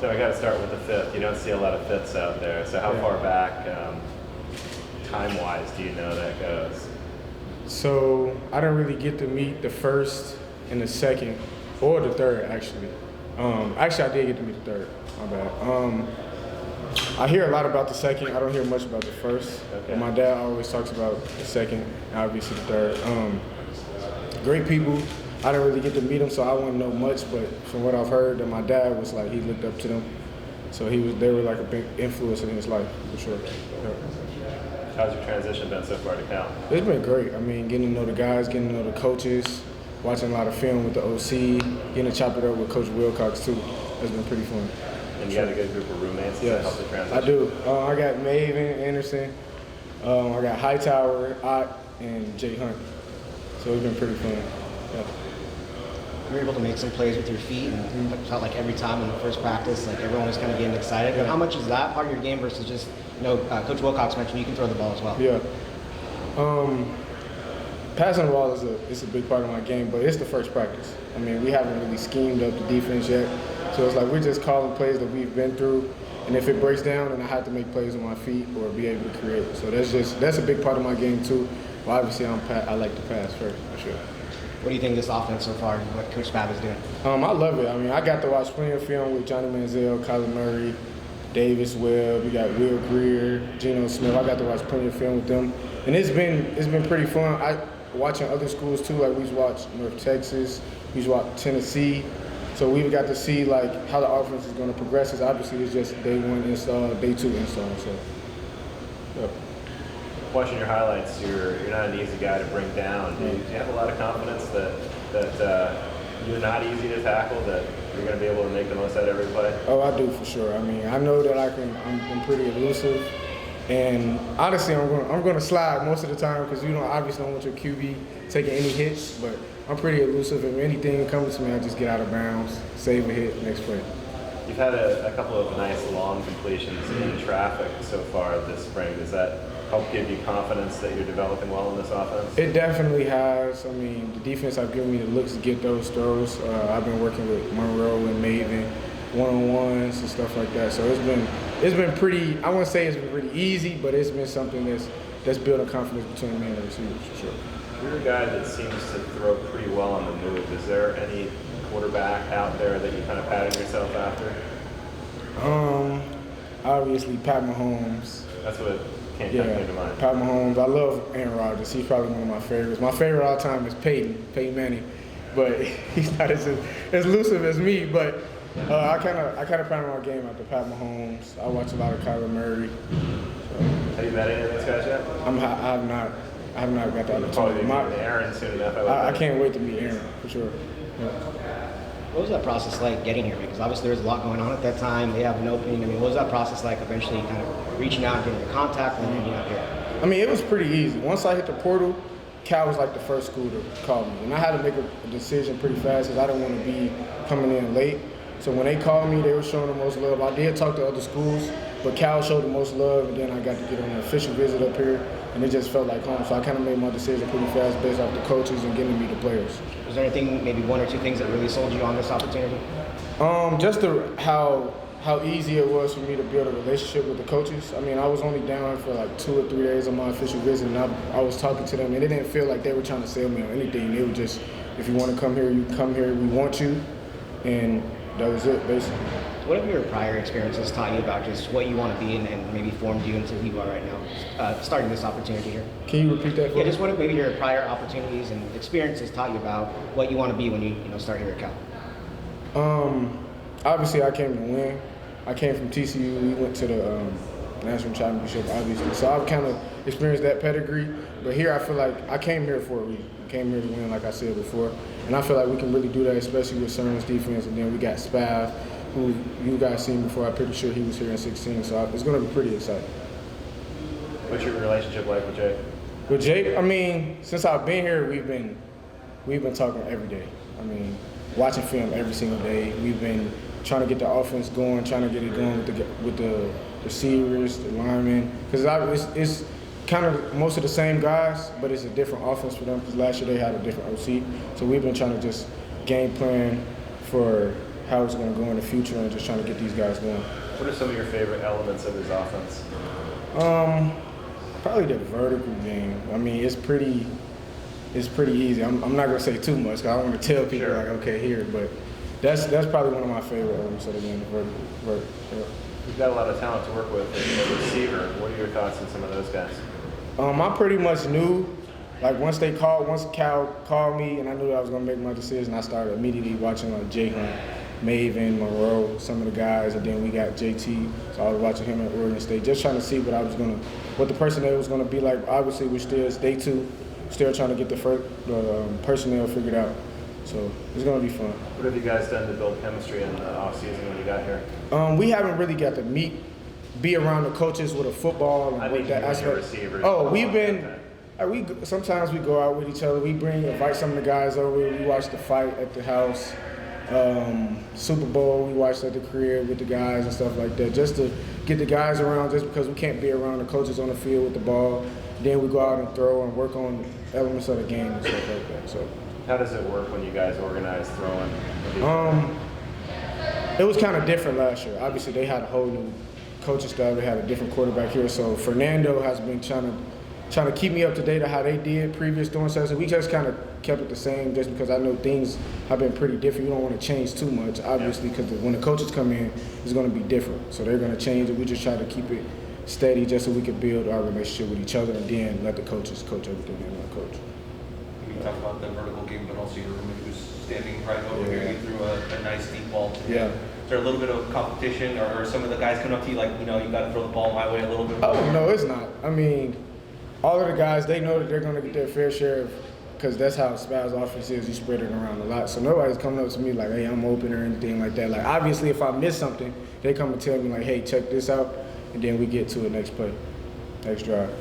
So I got to start with the fifth. You don't see a lot of fifths out there. So how far back, time-wise, do you know that goes? So I didn't really get to meet the first and the second, or the third actually. Actually, I did get to meet the third. My bad. I hear a lot about the second. I don't hear much about the first. Okay. My dad always talks about the second, and obviously the third. Great people. I didn't really get to meet them, so I wouldn't know much. But from what I've heard, that my dad was like, he looked up to them. So they were like a big influence in his life, for sure. Yeah. How's your transition been so far to Cal? It's been great. I mean, getting to know the guys, getting to know the coaches, watching a lot of film with the OC, getting to chop it up with Coach Wilcox too. It's been pretty fun. And you got a good group of roommates to help the transition? I do. I got Maven Anderson, I got Hightower, Ott, and Jay Hunt. So it's been pretty fun. Yeah. You were able to make some plays with your feet, and it felt like every time in the first practice, like everyone was kind of getting excited. But how much is that part of your game versus just, Coach Wilcox mentioned you can throw the ball as well. Yeah. Passing the ball is a big part of my game, but it's the first practice. I mean, we haven't really schemed up the defense yet, so it's like we're just calling plays that we've been through, and if it breaks down, then I have to make plays on my feet or be able to create. So that's a big part of my game too. Well, obviously, I like to pass first, for sure. What do you think of this offense so far, and what Coach Spav is doing? I love it. I mean, I got to watch plenty of film with Johnny Manziel, Kyler Murray, Davis Webb. We got Will Greer, Geno Smith. I got to watch plenty of film with them, and it's been pretty fun. Watching other schools too. Like we've watched North Texas, we've watched Tennessee. So we've got to see like how the offense is going to progress. Because obviously it's just day one install, day two install. So. Yeah. Watching your highlights, you're not an easy guy to bring down. Do you have a lot of confidence that you're not easy to tackle, that you're going to be able to make the most out of every play? Oh, I do for sure. I mean, I know that I'm pretty elusive, and honestly, I'm going to slide most of the time because obviously don't want your QB taking any hits, but I'm pretty elusive. If anything comes to me, I just get out of bounds, save a hit, next play. You've had a couple of nice long completions in traffic so far this spring. Does that help give you confidence that you're developing well in this offense? It definitely has. I mean, the defense have given me the looks to get those throws. I've been working with Monroe and Maven, one-on-ones and stuff like that. So it's been pretty. I wouldn't say it's been pretty easy, but it's been something that's building confidence between me and the receivers for sure. You're a guy that seems to throw pretty well on the move. Is there any quarterback out there that you kind of pattern yourself after? Obviously Pat Mahomes. That's what came to mind. Pat Mahomes. I love Aaron Rodgers. He's probably one of my favorites. My favorite all time is Peyton Manning, but he's not as elusive as me. But I kind of pattern my game after Pat Mahomes. I watch a lot of Kyler Murray. So. Have you met any of those guys yet? I have not got the opportunity. Probably meet Aaron soon enough. I can't wait to meet Aaron for sure. Yeah. What was that process like getting here? Because obviously there was a lot going on at that time. They have an opening. I mean, what was that process like eventually kind of reaching out, getting the contact, and then getting out here? I mean, it was pretty easy. Once I hit the portal, Cal was like the first school to call me. And I had to make a decision pretty fast because I didn't want to be coming in late. So when they called me, they were showing the most love. I did talk to other schools, but Cal showed the most love, and then I got to get on an official visit up here, and it just felt like home. So I kind of made my decision pretty fast based off the coaches and getting to meet the players. Was there anything, maybe one or two things that really sold you on this opportunity? Just how easy it was for me to build a relationship with the coaches. I mean, I was only down for like 2 or 3 days on my official visit, and I was talking to them, and it didn't feel like they were trying to sell me on anything. They were just, if you want to come here, you come here. We want you, and that was it, basically. What have your prior experiences taught you about just what you want to be and maybe formed you into who you are right now, starting this opportunity here? Can you repeat that for me? Yeah, just what have maybe your prior opportunities and experiences taught you about what you want to be when you start here at Cal? Obviously, I came to win. I came from TCU. We went to the national championship, obviously. So I've kind of experienced that pedigree. But here, I feel like I came here for a reason. I came here to win, like I said before. And I feel like we can really do that, especially with Cern's defense. And then we got Spav, who you guys seen before. I'm pretty sure he was here in 16. So it's going to be pretty exciting. What's your relationship like with Jake? With Jake, I mean, since I've been here, we've been talking every day. I mean, watching film every single day. We've been trying to get the offense going, trying to get it going with the receivers, the linemen, because it's kind of most of the same guys, but it's a different offense for them because last year they had a different OC. So we've been trying to just game plan for how it's going to go in the future and just trying to get these guys going. What are some of your favorite elements of his offense? Probably the vertical game. I mean, it's pretty easy. I'm not gonna say too much because I don't want to tell people Sure. like, okay, here, but that's probably one of my favorite elements of the game, the vertical. Yeah. You've got a lot of talent to work with as a receiver. What are your thoughts on some of those guys? I pretty much knew, like once Cal called me and I knew that I was gonna make my decision, I started immediately watching like Jay Hunt, Maven, Monroe, some of the guys, and then we got JT. So I was watching him at Oregon State, just trying to see what the personnel was gonna be like. Obviously, we're still it's day 2, still trying to get the personnel figured out. So it's gonna be fun. What have you guys done to build chemistry in the off season when you got here? We haven't really got to be around the coaches with a football and I with think that you and your aspect. receivers. Oh, we've been. Sometimes we go out with each other. We invite some of the guys over. We watch the fight at the house. Super Bowl, we watched at the crib with the guys and stuff like that, just to get the guys around. Just because we can't be around the coaches on the field with the ball, then we go out and throw and work on elements of the game and stuff like that. So. How does it work when you guys organize throwing? It was kind of different last year. Obviously, they had a whole new coaching staff. They had a different quarterback here. So Fernando has been trying to keep me up to date on how they did previous doing sessions. We just kind of kept it the same, just because I know things have been pretty different. You don't want to change too much, obviously, because when the coaches come in, it's going to be different. So they're going to change it. We just try to keep it steady, just so we can build our relationship with each other, and then let the coaches coach everything they want to coach. You talk about the vertical game, but also your roommate who's standing right over here. You threw a nice deep ball to him. Yeah. Is there a little bit of competition, or some of the guys coming up to you like, you know, you got to throw the ball my way a little bit more? Oh, no, it's not. I mean, all of the guys, they know that they're going to get their fair share of, because that's how Spaz offense is. You spread it around a lot. So nobody's coming up to me like, hey, I'm open or anything like that. Like, obviously, if I miss something, they come and tell me like, hey, check this out, and then we get to the next play, next drive.